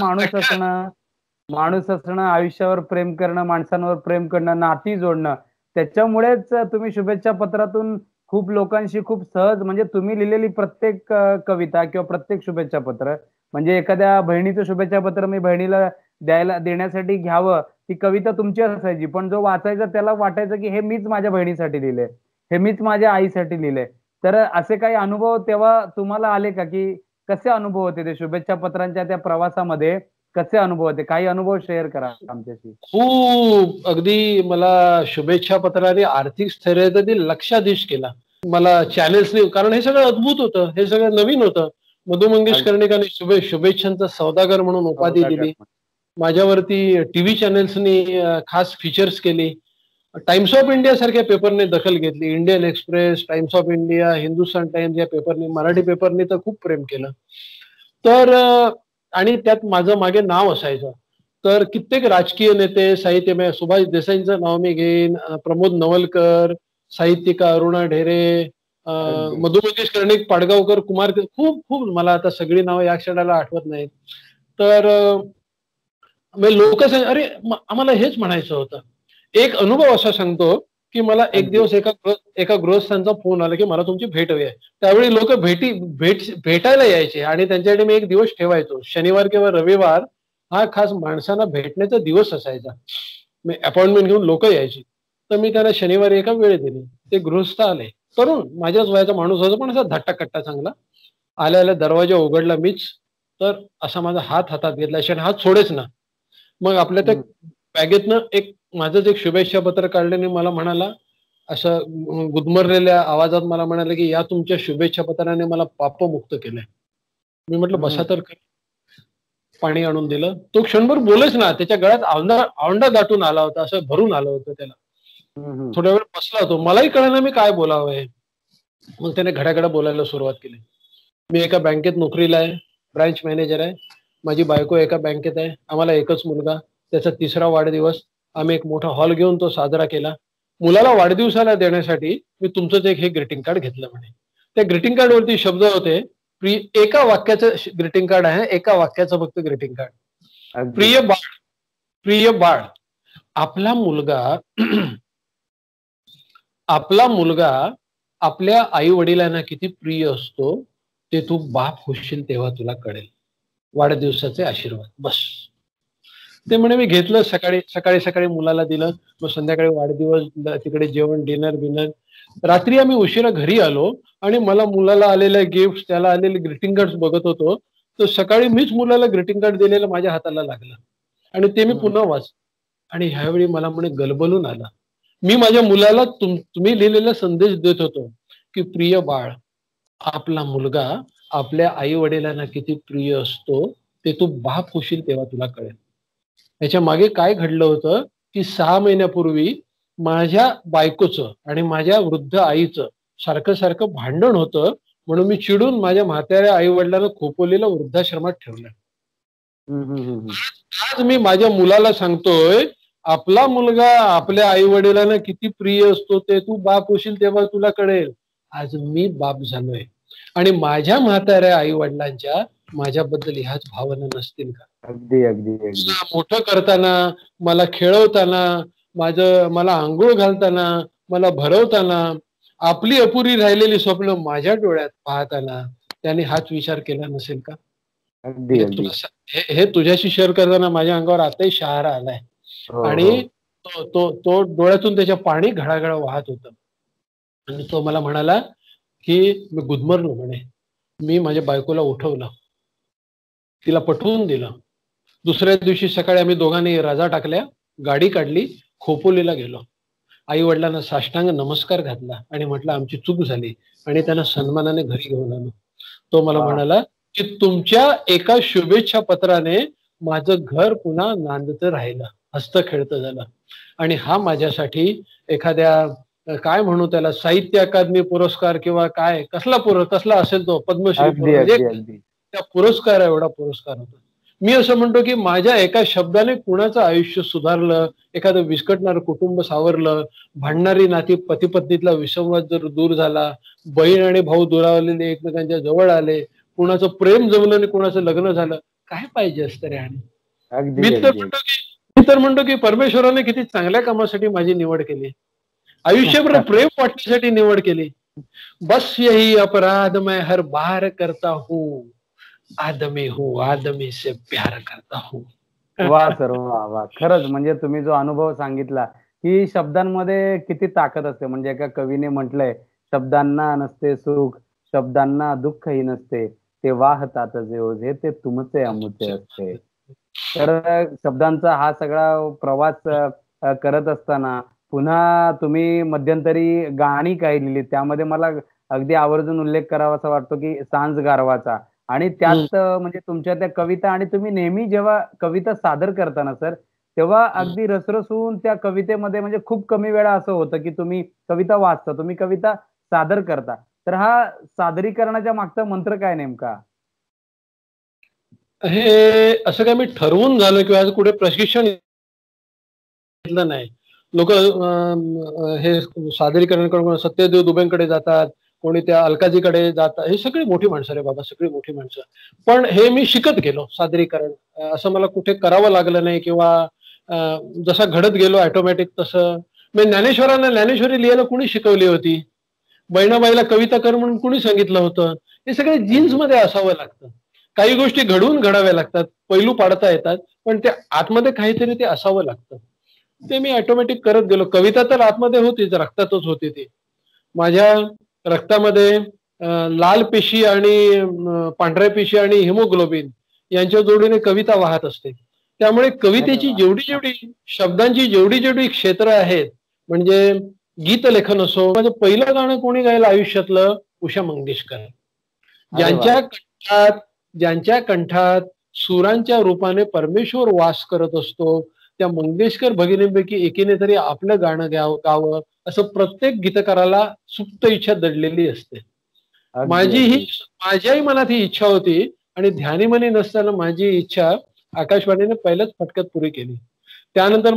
माणूस असणं, आयुष्यावर प्रेम करणं, माणसांवर प्रेम करणं, नाती जोडणं, त्याच्यामुळेच तुम्ही शुभेच्छा पत्रातून खूप लोकांशी खूप सहज, म्हणजे तुम्ही लिहिलेली प्रत्येक कविता किंवा प्रत्येक शुभेच्छा पत्र, म्हणजे एखाद्या बहिणीचं शुभेच्छा पत्र मी बहिणीला देण्यासाठी घ्यावं, ती कविता तुमची असायची, पण जो वाचायचा त्याला वाटायचं की हे मीच माझ्या बहिणीसाठी लिहिले, हे मीच माझ्या आईसाठी लिहिले. तर असे काही अनुभव तेव्हा तुम्हाला आले का, की कसे अनुभव होते ते शुभेच्छा पत्रांच्या त्या प्रवासामध्ये, कसे अनुभव होते? काही अनुभव शेअर करा आमच्याशी.
खूप, अगदी मला शुभेच्छा पत्राने आर्थिक स्थैर्यतेतील लक्षाधीश केला मला चॅनेल्सनी, कारण हे सगळं अद्भुत होतं, हे सगळं नवीन होतं. मधु मंगेश कर्णिकांनी शुभेच्छांचा सौदागर म्हणून उपाधी दिली. माझ्यावरती टीव्ही चॅनेल्सनी खास फीचर्स केली. टाइम्स ऑफ इंडिया सारख्या पेपरने दखल घेतली. Indian express, times of India, Hindustan times या पेपरने, मराठी पेपरने तर खूप प्रेम केलं. तर आणि त्यात माझं मागे नाव असायचं. तर कित्येक राजकीय नेते, साहित्यमय, सुभाष देसाईंचं नाव मी घेईन, प्रमोद नवलकर, साहित्यिका अरुणा ढेरे, मधु मंगेश कर्णिक, पाडगावकर, कुमार, खूप खूप, मला आता सगळी नावं या क्षणाला आठवत नाहीत. तर लोक अरे आम्हाला हेच म्हणायचं होतं. एक अनुभव असा सांगतो की मला एक दिवस एका गृहस्थांचा फोन आला की मला तुमची भेट हवी आहे. त्यावेळी लोक भेटायला यायचे आणि त्यांच्याकडे मी एक दिवस ठेवायचो. शनिवार किंवा रविवार हा खास माणसांना भेटण्याचा दिवस असायचा. मी अपॉइंटमेंट घेऊन लोक यायची. तर मी त्यांना शनिवारी एका वेळ दिली. ते गृहस्थ आले, तरुण, माझ्याच वयाचा माणूस होता, पण असा धट्टा कट्टा चांगला. आल्या दरवाजा उघडला मीच. तर असा माझा हात हातात घेतला, आणि हात सोडेच ना. मग आपल्या त्या बॅगेतनं एक माझंच एक शुभेच्छा पत्र काढल्याने मला म्हणाला, असं गुदमरलेल्या आवाजात मला म्हणाले की या तुमच्या शुभेच्छा पत्राने मला पापमुक्त केलंय. मी म्हटलं बसा तर खरी. पाणी आणून दिलं. तो क्षणभर बोलच ना, त्याच्या गळ्यात औंढा दाटून आला होता, असं भरून आलं होतं त्याला. थोड्या वेळ बसला होतो, मलाही कळलं मी काय बोलावं हे. मग त्याने घड्याघडा बोलायला सुरुवात केली. मी एका बँकेत नोकरीला आहे, ब्रांच मॅनेजर आहे. माझी बायको एका बँकेत आहे. आम्हाला एकच मुलगा, त्याचा 3रा वाढदिवस. आम्ही एक मोठा हॉल घेऊन तो साजरा केला. मुलाला वाढदिवसाला देण्यासाठी मी तुमचंच एक हे ग्रीटिंग कार्ड घेतलं म्हणे. त्या ग्रीटिंग कार्ड वरती शब्द होते, एका वाक्याचं ग्रीटिंग कार्ड आहे, एका वाक्याचं फक्त ग्रीटिंग कार्ड. प्रिय बाळ, प्रिय बाळ, आपला मुलगा आपल्या आई वडिलांना किती प्रिय असतो ते तू बाप होशील तेव्हा तुला कळेल. वाढदिवसाचे आशीर्वाद. बस. ते म्हणे मी घेतलं, सकाळी मुलाला दिलं. मग संध्याकाळी वाढदिवस, तिकडे जेवण, डिनर. रात्री आम्ही उशिरा घरी आलो आणि मला मुलाला आलेले गिफ्ट, त्याला आलेले ग्रीटिंग कार्ड बघत होतो. तर सकाळी मीच मुलाला ग्रीटिंग कार्ड दिलेलं माझ्या हाताला लागलं आणि ते मी पुन्हा वाच. आणि ह्यावेळी मला म्हणे गलबलून आला. मी माझ्या मुलाला तुम्ही लिहिलेला संदेश देत होतो की प्रिय बाळ, आपला मुलगा आपल्या आई वडिलांना किती प्रिय असतो ते तू बाप होशील तेव्हा तुला कळेल. याच्या मागे काय घडलं होतं की 6 महिन्यापूर्वी माझ्या बायकोचं आणि माझ्या वृद्ध आईचं सारखं भांडण होतं, म्हणून मी चिडून माझ्या म्हाताऱ्या आई वडिलांना खोपोलीला वृद्धाश्रमात ठेवलं. आज मी माझ्या मुलाला सांगतोय, आपला मुलगा आपल्या आई वडिलांना किती प्रिय असतो ते तू बाप होशील तेव्हा तुला कळेल. आज मी बाप झालोय आणि माझ्या म्हाताऱ्या आई वडिलांच्या माझ्याबद्दल ह्याच भावना नसतील का?
अगदी अगदी अगदी.
मोठं करताना, मला खेळवताना, मला आंघोळ घालताना, मला भरवताना, आपली अपुरी राहिलेली स्वप्न माझ्या डोळ्यात पाहताना त्याने हाच विचार केला नसेल का?
अगदी अगदी.
हे तुझ्याशी शेअर करताना माझ्या अंगावर आताही शहारा आलाय. आणि तो डोळ्यातून त्याच्या पाणी घळाघळा वाहत होतं. आणि तो मला म्हणाला की मी गुदमरलो म्हणे. मी माझ्या बायकोला उठवलं, तिला पटवून दिलं. दुसऱ्या दिवशी सकाळी आम्ही दोघांनी रजा टाकल्या, गाडी काढली, खोपोलीला गेलो. आई वडिलांना साष्टांग नमस्कार घातला आणि म्हटलं आमची चूक झाली आणि त्यांना सन्मानाने घरी घेऊन आलो. तो मला म्हणाला की तुमच्या एका शुभेच्छा पत्राने माझं घर पुन्हा नांदतं राहिलं, हसतं खेळतं झालं. आणि हा माझ्यासाठी एखाद्या काय म्हणू त्याला, साहित्य अकादमी पुरस्कार किंवा काय कसला असेल तो पद्मश्री, त्या पुरस्कार एवढा पुरस्कार होता. मी असं म्हणतो की माझ्या एका शब्दाने कुणाचं आयुष्य सुधारलं, एखादं विस्कटणारं कुटुंब सावरलं, भांडणारी नाती पती पत्नीतला विसंवाद जर दूर झाला, बहीण आणि भाऊ दुरावलेले एकमेकांच्या जवळ आले, कुणाचं प्रेम जमलं आणि कुणाचं लग्न झालं, काय पाहिजे असतं रे? आणि मी तर म्हणतो की परमेश्वराने किती चांगल्या कामासाठी माझी निवड केली, आयुष्यभर प्रेम वाटण्यासाठी निवड केली. बस यही अपराध मैं हर बार करता हूँ, आदमी हूँ आदमी से प्यार करता हूँ.
वा सर, वा. खरंच म्हणजे तुम्ही जो अनुभव सांगितला की शब्दांमध्ये किती ताकद असते. म्हणजे एका कवीने म्हटलंय, शब्दांना नसते सुख, शब्दांना दुःखही नसते, ते वाहतात जे ओझे ते तुमचे अमुचे असते. तर शब्दांचा हा सगळा प्रवास करत असताना पुन्हा तुम्ही मध्यंतरी गाणी काही लिहिली, त्यामध्ये मला अगदी आवर्जून उल्लेख करावासा वाटतो की सांज गारवाचा. आणि त्यात म्हणजे तुमच्या त्या कविता, आणि तुम्ही नेहमी जेव्हा कविता सादर करताना सर, तेव्हा अगदी रसरसून त्या कवितेमध्ये, म्हणजे खूप कमी वेळा असं होतं की तुम्ही कविता वाचता, तुम्ही कविता सादर करता. तर हा सादरीकरणाच्या मागचा मंत्र काय नेमका?
हे असं काय मी ठरवून झालं किंवा कुठे प्रशिक्षण घेतलं नाही. लोक हे सादरीकरण करून सत्यदेव दुबेंकडे जातात, कोणी त्या अलकाजीकडे जातात. हे सगळी मोठी माणसं रे बाबा, सगळी मोठी माणसं. पण हे मी शिकत गेलो सादरीकरण. असं मला कुठे करावं लागलं नाही किंवा जसं घडत गेलो ऑटोमॅटिक तसं. मी ज्ञानेश्वरांना ज्ञानेश्वरी लिहायला कुणी शिकवली होती? बहिणाबाईला कविता कर म्हणून कुणी सांगितलं होतं? हे सगळे जीन्स मध्ये असावं लागतं. काही गोष्टी घडवून घडाव्या लागतात, पैलू पाडता येतात, पण ते आतमध्ये काहीतरी ते असावं लागतं. ते मी ऑटोमॅटिक करत गेलो. कविता तर आतमध्ये होतीच, रक्तातच होती ती. माझ्या रक्तामध्ये लाल पेशी आणि पांढऱ्या पेशी आणि हिमोग्लोबिन यांच्या जोडीने कविता वाहत असते. त्यामुळे कवितेची जेवढी जेवढी शब्दांची जेवढी जेवढी क्षेत्र आहेत, म्हणजे गीत लेखन असो, माझं पहिलं गाणं कोणी गायलं आयुष्यातलं, उषा मंगेशकर. ज्यांच्या कंठात सुरांच्या रूपाने परमेश्वर वास करत असतो, त्या मंगेशकर भगिनींपैकी एकीने तरी आपलं गाणं गावं असं प्रत्येक गीतकाराला सुप्त इच्छा दडलेली असते. माझ्याही मनात ही इच्छा होती आणि ध्यानीमनी नसताना माझी इच्छा आकाशवाणीने पहिल्याच फटक्यात पुरी केली. त्यानंतर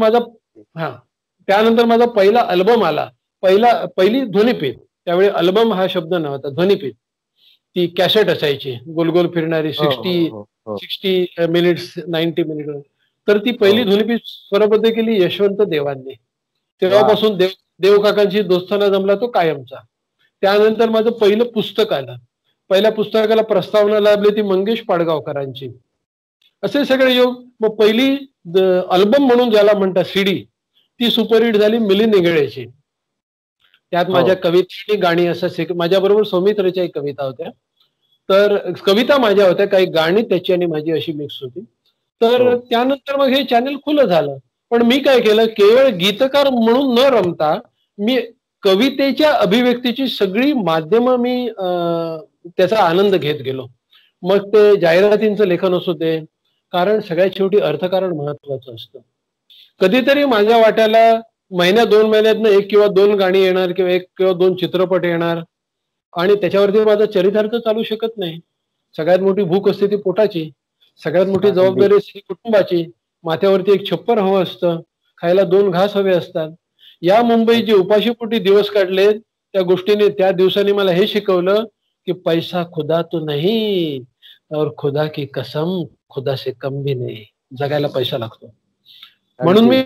माझा पहिला अल्बम आला, पहिली ध्वनिपीठ. त्यावेळी अल्बम हा शब्द नव्हता, ध्वनिपीठ. ती कॅसेट असायची गोलगोल फिरणारी, 60 मिनिट्स 90 मिनिट. तर ती पहिली ध्वनिपीठ स्वरबद्ध केली यशवंत देवांनी. तेव्हापासून देव काकांची दोस्ताना जमला तो कायमचा. त्यानंतर माझं पहिलं पुस्तक आलं. पहिल्या पुस्तकाला प्रस्तावना लाभली ती मंगेश पाडगावकरांची. असे सगळे योग. मग पहिली अल्बम म्हणून ज्याला म्हणतात सीडी, ती सुपरहिट झाली मिलिंद इंगळेची. त्यात माझ्या कविता गाणी असं माझ्याबरोबर सौमित्रच्या कविता होत्या. तर कविता माझ्या होत्या, काही गाणी त्याची आणि माझी अशी मिक्स होती. तर त्यानंतर मग हे चॅनल खुलं झालं. पण मी काय केलं, केवळ गीतकार म्हणून न रमता मी कवितेच्या अभिव्यक्तीची सगळी माध्यमं मी त्याचा आनंद घेत गेलो. मग ते जाहिरातींचं लेखन असू दे, कारण सगळ्यात शेवटी अर्थकारण महत्वाचं असतं. कधीतरी माझ्या वाट्याला महिन्या 2 महिन्यातनं 1 किंवा 2 गाणी येणार किंवा 1 किंवा 2 चित्रपट येणार आणि त्याच्यावरती माझा चरितार्थ चालू शकत नाही. सगळ्यात मोठी भूक असते ती पोटाची, सगळ्यात मोठी जबाबदारी असते कुटुंबाची, माथ्यावरती एक छप्पर हवं असतं, खायला 2 घास हवे असतात. या मुंबईत जे उपाशीपोटी दिवस काढले त्या गोष्टीने, त्या दिवसांनी मला हे शिकवलं की पैसा खुदा तो नहीं और खुदा की कसम खुदा से कम भी नहीं. जगायला पैसा लागतो. म्हणून मी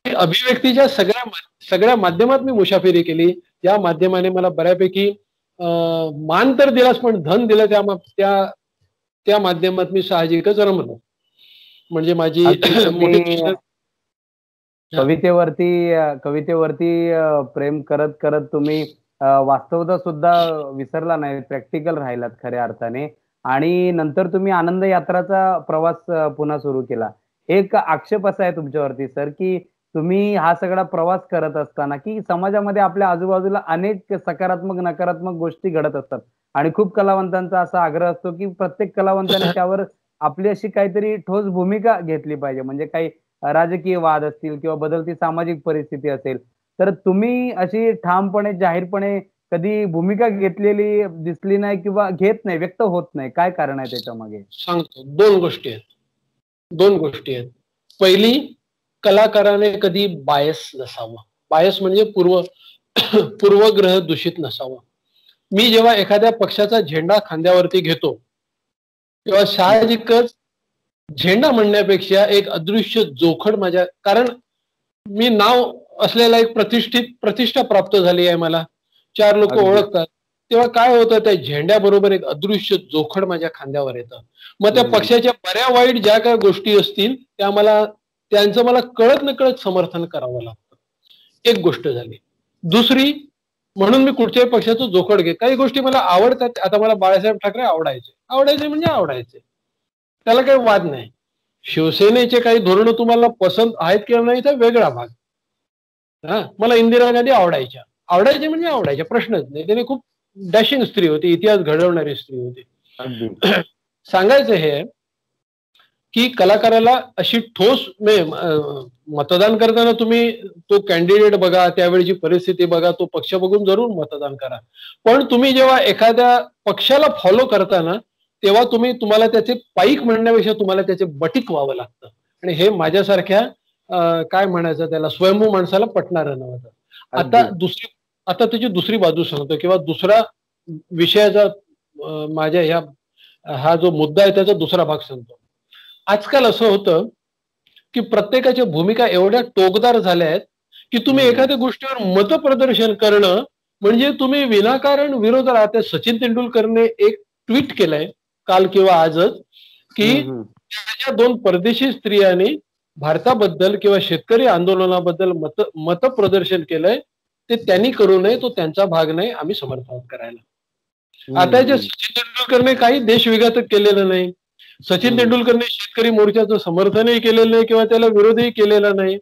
अभिव्यक्तीच्या सगळ्या माध्यमात मी मुसाफिरी केली. या माध्यमाने मला बऱ्यापैकी मान तर दिलास, पण धन दिलं त्या माध्यमात मी साहजिकच रमलो. म्हणजे माझी
कवितेवरती प्रेम करत करत तुम्ही वास्तवता सुद्धा विसरला नाही, प्रॅक्टिकल राहिलात खऱ्या अर्थाने. आणि नंतर तुम्ही आनंद यात्राचा प्रवास पुन्हा सुरू केला. एक आक्षेप असा आहे तुमच्यावरती सर, की तुम्ही हा सगळा प्रवास करत असताना की समाजामध्ये आपल्या आजूबाजूला अनेक सकारात्मक नकारात्मक गोष्टी घडत असतात आणि खूप कलावंतांचा असा आग्रह असतो की प्रत्येक कलावंताने त्यावर आपली अशी काहीतरी ठोस भूमिका घेतली पाहिजे. म्हणजे काही राजकीय वाद असतील किंवा बदलती सामाजिक परिस्थिती असेल, तर तुम्ही अशी ठामपणे जाहीरपणे कधी भूमिका घेतलेली दिसली नाही किंवा घेत नाही, व्यक्त होत नाही. काय कारण आहे त्याच्यामागे?
सांगतो. 2 गोष्टी आहेत. पहिली, कलाकाराने कधी बायस नसावं. बायस म्हणजे पूर्वग्रह दूषित नसावं. मी जेव्हा एखाद्या पक्षाचा झेंडा खांद्यावरती घेतो तेव्हा साहजिकच झेंडा म्हणण्यापेक्षा एक अदृश्य जोखड कारण मी नाव असलेला एक प्रतिष्ठा प्राप्त झाली आहे मला, 4 लोक ओळखतात. तेव्हा काय होतं, त्या झेंड्याबरोबर एक अदृश्य जोखड माझ्या खांद्यावर येतं. मग त्या पक्षाच्या बऱ्या वाईट ज्या काही गोष्टी असतील त्यांचं मला कळत नकळत समर्थन करावं लागतं. एक गोष्ट झाली. दुसरी, म्हणून मी कुठच्याही पक्षाचं जोखड घे. काही गोष्टी मला आवडतात. आता मला बाळासाहेब ठाकरे आवडायचे म्हणजे आवडायचे, त्याला काही वाद नाही. शिवसेनेचे काही धोरणं तुम्हाला पसंत आहेत किंवा नाही तर वेगळा भाग. मला इंदिरा गांधी आवडायचे म्हणजे आवडायचे, प्रश्नच नाही. त्याने खूप डॅशिंग स्त्री होती, इतिहास घडवणारी स्त्री होती. सांगायचं हे की कलाकाराला अशी ठोस मतदान करताना तुम्ही तो कॅन्डिडेट बघा, त्यावेळीची परिस्थिती बघा, तो पक्ष बघून जरूर मतदान करा. पण तुम्ही जेव्हा एखाद्या पक्षाला फॉलो करताना तेव्हा तुम्हाला त्याचे पाईक म्हणण्यापेक्षा तुम्हाला त्याचे बटीक व्हावं लागतं. आणि हे माझ्यासारख्या काय म्हणायचं त्याला स्वयंभू माणसाला पटणारं नव्हतं. आता त्याची दुसरी बाजू सांगतो किंवा दुसरा विषयाचा माझ्या हा जो मुद्दा आहे त्याचा दुसरा भाग सांगतो. आजकाल असं होतं की प्रत्येकाच्या भूमिका एवढ्या टोकदार झाल्या आहेत की तुम्ही एखाद्या गोष्टीवर मतप्रदर्शन करणं म्हणजे तुम्ही विनाकारण विरोधात. आता सचिन तेंडुलकरने एक ट्विट केलंय काल किंवा आजच की त्या 2 परदेशी स्त्रियांनी भारताबद्दल किंवा शेतकरी आंदोलनाबद्दल मतप्रदर्शन केलंय, ते त्यांनी करू नये, तो त्यांचा भाग नाही, आम्ही समर्थन करायला. आता जे सचिन तेंडुलकरने काही देशविघातक केलेलं नाही, सचिन तेंडुलकरने शेतकरी मोर्चाचं समर्थनही केलेलं नाही किंवा त्याला विरोधही केलेला नाही,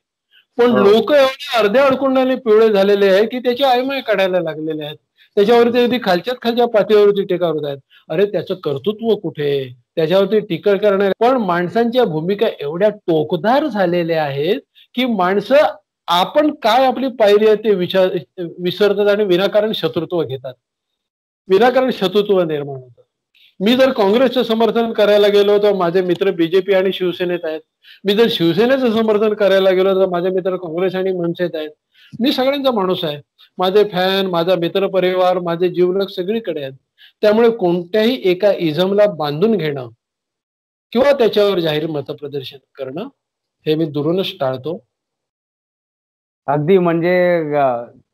पण लोक एवढे अर्ध्या अडकुंडाने पिवळे झालेले आहेत की त्याची आयमाय काढायला लागलेले आहेत. त्याच्यावरती अगदी खालच्यात खालच्या पातळीवरती टीका होत आहेत. अरे त्याचं कर्तृत्व कुठे, त्याच्यावरती टीका करणारे पण माणसांच्या भूमिका एवढ्या टोकदार झालेल्या आहेत की माणसं आपण काय आपली पायरी आहे ते विसरतात आणि विनाकारण शत्रुत्व घेतात, विनाकारण शत्रुत्व निर्माण होतं. मी जर काँग्रेसचं समर्थन करायला गेलो तर माझे मित्र बीजेपी आणि शिवसेनेत आहेत. मी जर शिवसेनेचं समर्थन करायला गेलो तर माझे मित्र काँग्रेस आणि मनसेत आहेत. मी सगळ्यांचा माणूस आहे. माझे फॅन, माझा मित्र परिवार, माझे जीवलग सगळीकडे आहेत. त्यामुळे कोणत्याही एका इझमला बांधून घेणं किंवा त्याच्यावर जाहीर मतप्रदर्शन करणं हे मी दुरूनच टाळतो.
अगदी म्हणजे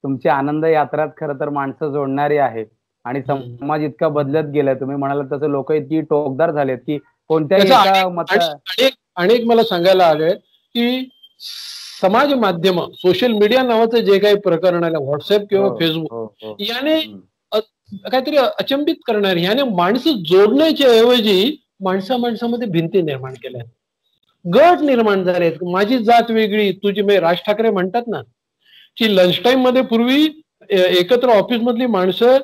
तुमची आनंद यात्रात खरं तर माणसं जोडणारी आहे आणि समाज इतका बदलत गेलाय, तुम्ही म्हणालात तसं लोक इतकी टोकदार झालेत की कोणत्याही एका
अनेक मला सांगायला आले की समाज माध्यम, सोशल मीडिया नावाचं जे काही प्रकरण आलं, व्हॉट्सअप किंवा फेसबुक, याने काहीतरी अचंबित करणार, याने माणसं जोडण्याच्या ऐवजी माणसामध्ये भिंती निर्माण केल्या, गट निर्माण झालेत. माझी जात वेगळी, तुझी, राज ठाकरे म्हणतात ना की लंच टाइम मध्ये पूर्वी एकत्र ऑफिस मधली माणसं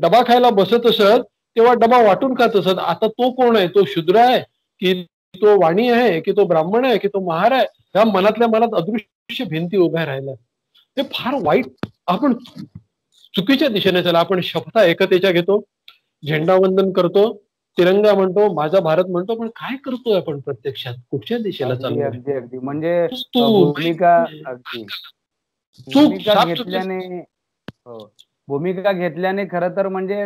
डबा खायला बसत असत तेव्हा डबा वाटून खात असत. आता तो कोण आहे, तो शूद्र आहे की तो वाणी आहे की तो ब्राह्मण आहे की तो महार आहे, ह्या मनातल्या मनात अदृश्य भिंती उभ्या राहिल्या. हे फार वाईट, आपण चुकीच्या दिशेने चालला. आपण शपथा एकतेच्या घेतो, झेंडावंदन करतो, तिरंगा म्हणतो, माझा भारत म्हणतो, पण काय करतोय आपण प्रत्यक्षात, कुठच्या दिशेला चाललोय?
अगदी अगदी म्हणजे भूमिका घेतल्याने खरं तर म्हणजे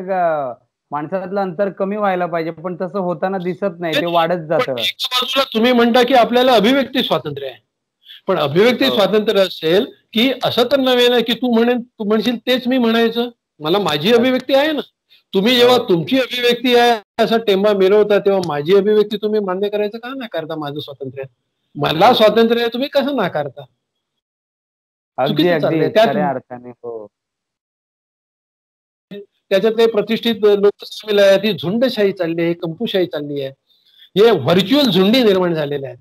माणसातलं अंतर कमी व्हायला पाहिजे, पण तसं होताना दिसत नाही, ते वाढत जातं.
बाजूला तुम्ही म्हणता की आपल्याला अभिव्यक्ती स्वातंत्र्य आहे, पण अभिव्यक्ती स्वातंत्र्य असेल की असं तर नव्हे ना की तू म्हणशील तेच मी म्हणायचं. मला माझी अभिव्यक्ती आहे ना. तुम्ही जेव्हा तुमची अभिव्यक्ती आहे असं टेंबा मिरवता तेव्हा माझी अभिव्यक्ती तुम्ही मान्य करायचं का नाकारता? माझं स्वातंत्र्य, मला स्वातंत्र्य आहे, तुम्ही कसं नाकारता?
अगदी अगदी खऱ्या अर्थाने.
त्याच्यात काही प्रतिष्ठित लोक सामील आहेत, ही झुंडशाही चालली आहे, कंपूशाही चालली आहे, हे व्हर्च्युअल झुंडी निर्माण झालेल्या आहेत.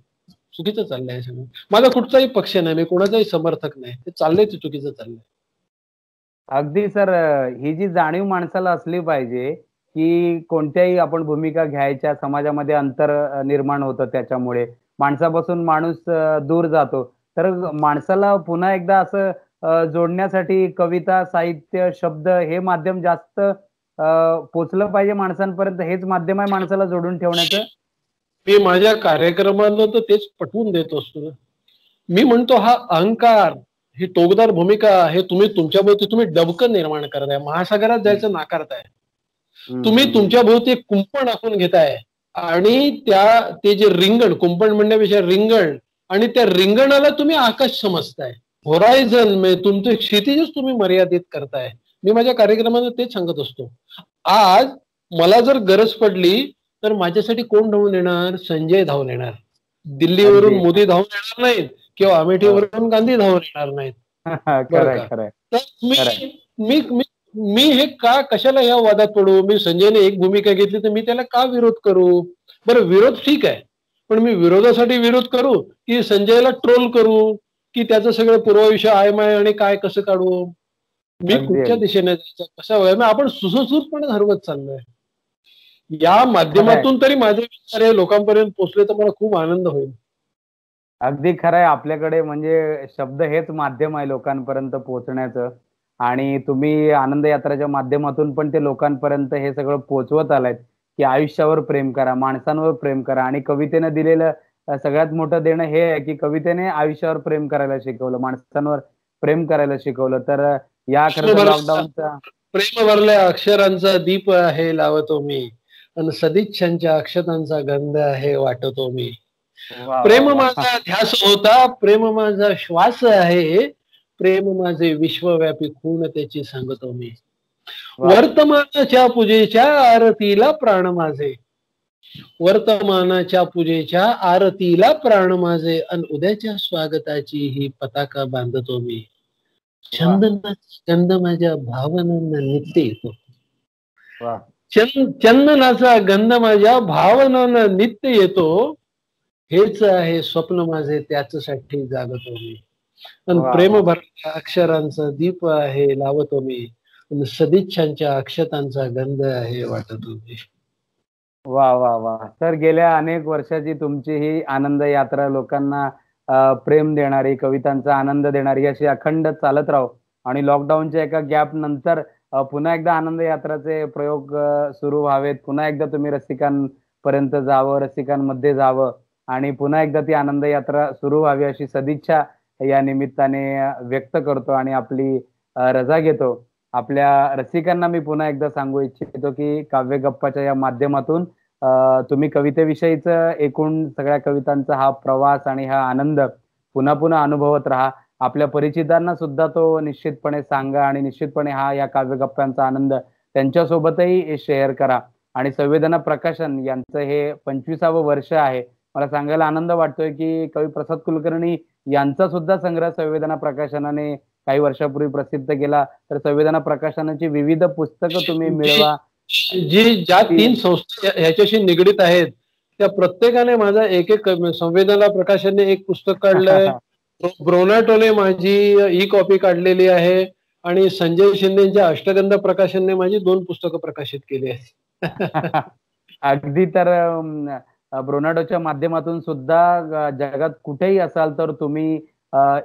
चुकीचं चाललंय हे सगळं. माझा कुठचाही पक्ष नाही, मी कोणाचाही समर्थक नाही, ते चाललंय ते चुकीचं चाललंय.
अगदी सर, ही जी जाणीव माणसाला असली पाहिजे की कोणत्याही आपण भूमिका घ्यायच्या, समाजामध्ये अंतर निर्माण होतं, त्याच्यामुळे माणसापासून माणूस दूर जातो. तर माणसाला पुन्हा एकदा असं जोडण्यासाठी कविता, साहित्य, शब्द हे माध्यम जास्त पोचलं पाहिजे माणसांपर्यंत, हेच माध्यम आहे माणसाला जोडून ठेवण्याचं.
मी माझ्या कार्यक्रमाला तर तेच पटवून देत असतो. मी म्हणतो हा अहंकार, ही टोकदार भूमिका, हे तुम्ही तुमच्या भोवती तुम्ही डबकं निर्माण करताय, महासागरात जायचं नाकारताय. तुम्ही तुमच्या भोवती एक कुंपण आखून घेताय आणि ते जे रिंगण, कुंपण म्हणण्यापेक्षा रिंगण, आणि त्या रिंगणाला तुम्ही आकाश समजताय, होरायझन म्हणजे तुमचं क्षितिजच तुम्ही मर्यादित करताय. मी माझ्या कार्यक्रमात तेच सांगत असतो. आज मला जर गरज पडली तर माझ्यासाठी कोण धावून येणार? संजय धावून येणार. दिल्लीवरून मोदी धावून येणार नाहीत किंवा अमेठीवरून गांधी धावून येणार नाहीत. मी हे का कशाला या वादात पडू? मी संजयने एक भूमिका घेतली तर मी त्याला का विरोध करू? बरं, विरोध ठीक आहे, पण मी विरोधासाठी विरोध करू की संजयला ट्रोल करू की त्याचं सगळं पूर्वाविषय आयमाय आणि काय कसं काढू? मी कुठच्या दिशेने जायचं, कसं आपण सुसंस्कृतपणे हरवत चाललोय. या माध्यमातून तरी माझे विचार लोकांपर्यंत पोहोचले तर मला खूप आनंद होईल.
अगदी खरं आहे. आपल्याकडे म्हणजे शब्द हेच माध्यम आहे लोकांपर्यंत पोहोचण्याचं, आणि तुम्ही आनंद यात्राच्या माध्यमातून पण ते लोकांपर्यंत हे सगळं पोहोचवत आलायत की आयुष्यावर प्रेम करा, माणसांवर प्रेम करा. आणि कवितेने दिलेलं सगळ्यात मोठं देणं हे आहे की कवितेने आयुष्यावर प्रेम करायला शिकवलं, माणसांवर प्रेम करायला शिकवलं. तर या खरं लॉकडाऊनचा
प्रेम भरल्या अक्षरांचा दीप आहे लावतो मी, आणि सदिच्छांच्या अक्षतांचा गंध आहे वाटतो मी. प्रेम माझा ध्यास होता, प्रेम माझा श्वास आहे, प्रेम माझे विश्वव्यापी खूण त्याची सांगतो मी. वर्तमानाच्या पूजेच्या आरतीला प्राण माझे, वर्तमानाच्या पूजेच्या आरतीला प्राण माझे, अन उद्याच्या स्वागताची ही पताका बांधतो मी. छंद माझ्या भावनांना नित्य येतो. चंदनाचा गंध माझ्या भावनानं नित्य येतो, हेच आहे स्वप्न माझे त्याच्यासाठी जागतो मी. आणि
वा
प्रेम
वा
भरलेल्या अक्षरांचा दीप आहे लावतो मी, आणि सदिच्छांच्या अक्षतांचा गंध आहे वाटतो मी.
वा वा वा सर, गेल्या अनेक वर्षाची तुमची ही आनंद यात्रा लोकांना प्रेम देणारी, कवितांचा आनंद देणारी अशी अखंड चालत राहो. आणि लॉकडाऊनच्या एका गॅप नंतर पुन्हा एकदा आनंद यात्राचे प्रयोग सुरू व्हावेत. पुन्हा एकदा तुम्ही रसिकांपर्यंत जावं, रसिकांमध्ये जावं आणि पुन्हा एकदा ती आनंद यात्रा सुरू व्हावी अशी सदिच्छा या निमित्ताने व्यक्त करतो आणि आपली रजा घेतो. आपल्या रसिकांना मी पुन्हा एकदा सांगू इच्छितो की काव्य गप्पाच्या या माध्यमातून तुम्ही कवितेविषयीच एकूण सगळ्या कवितांचा हा प्रवास आणि हा आनंद पुन्हा पुन्हा अनुभवत राहा. आपल्या परिचितांना सुद्धा तो निश्चितपणे सांगा आणि निश्चितपणे हा या काव्य गप्पांचा आनंद त्यांच्यासोबतही शेअर करा. आणि संवेदना प्रकाशन यांचं हे 25वे वर्ष आहे. मला सांगायला आनंद वाटतोय की कवी प्रसाद कुलकर्णी यांचा सुद्धा संग्रह संवेदना प्रकाशनाने काही वर्षापूर्वी प्रसिद्ध केला. तर संवेदना प्रकाशनाची विविध पुस्तकं तुम्ही मिळवा.
ज्या 3 संस्था ह्याच्याशी निगडीत आहेत त्या प्रत्येकाने माझा एक एक संवेदना प्रकाशनने एक पुस्तक काढलंय, ब्रोनाटोने माझी ई कॉपी काढलेली आहे आणि संजय शिंदेच्या अष्टगंध प्रकाशनने माझी 2 पुस्तकं प्रकाशित केली आहेत.
अगदी. तर ब्रोनाडोच्या माध्यमातून सुद्धा जगात कुठेही असाल तर तुम्ही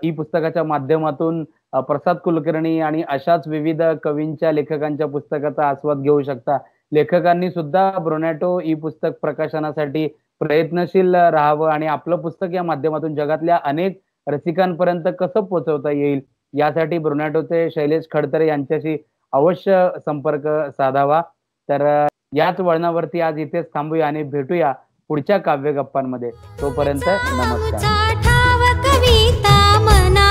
ई पुस्तकाच्या माध्यमातून प्रसाद कुलकर्णी आणि अशाच विविध कवींच्या, लेखकांच्या पुस्तकाचा आस्वाद घेऊ शकता. लेखकांनी सुद्धा ब्रोनॅटो ई पुस्तक प्रकाशनासाठी प्रयत्नशील राहावं आणि आपलं पुस्तक या माध्यमातून जगातल्या अनेक रसिकांपर्यंत कसं पोहोचवता येईल यासाठी ब्रोनॅटोचे शैलेश खडतरे यांच्याशी अवश्य संपर्क साधावा. तर याच वळणावरती आज इथेच थांबूया आणि भेटूया पुढच्या काव्य गप्पांमध्ये. तोपर्यंत नमस्कार.
कविता मना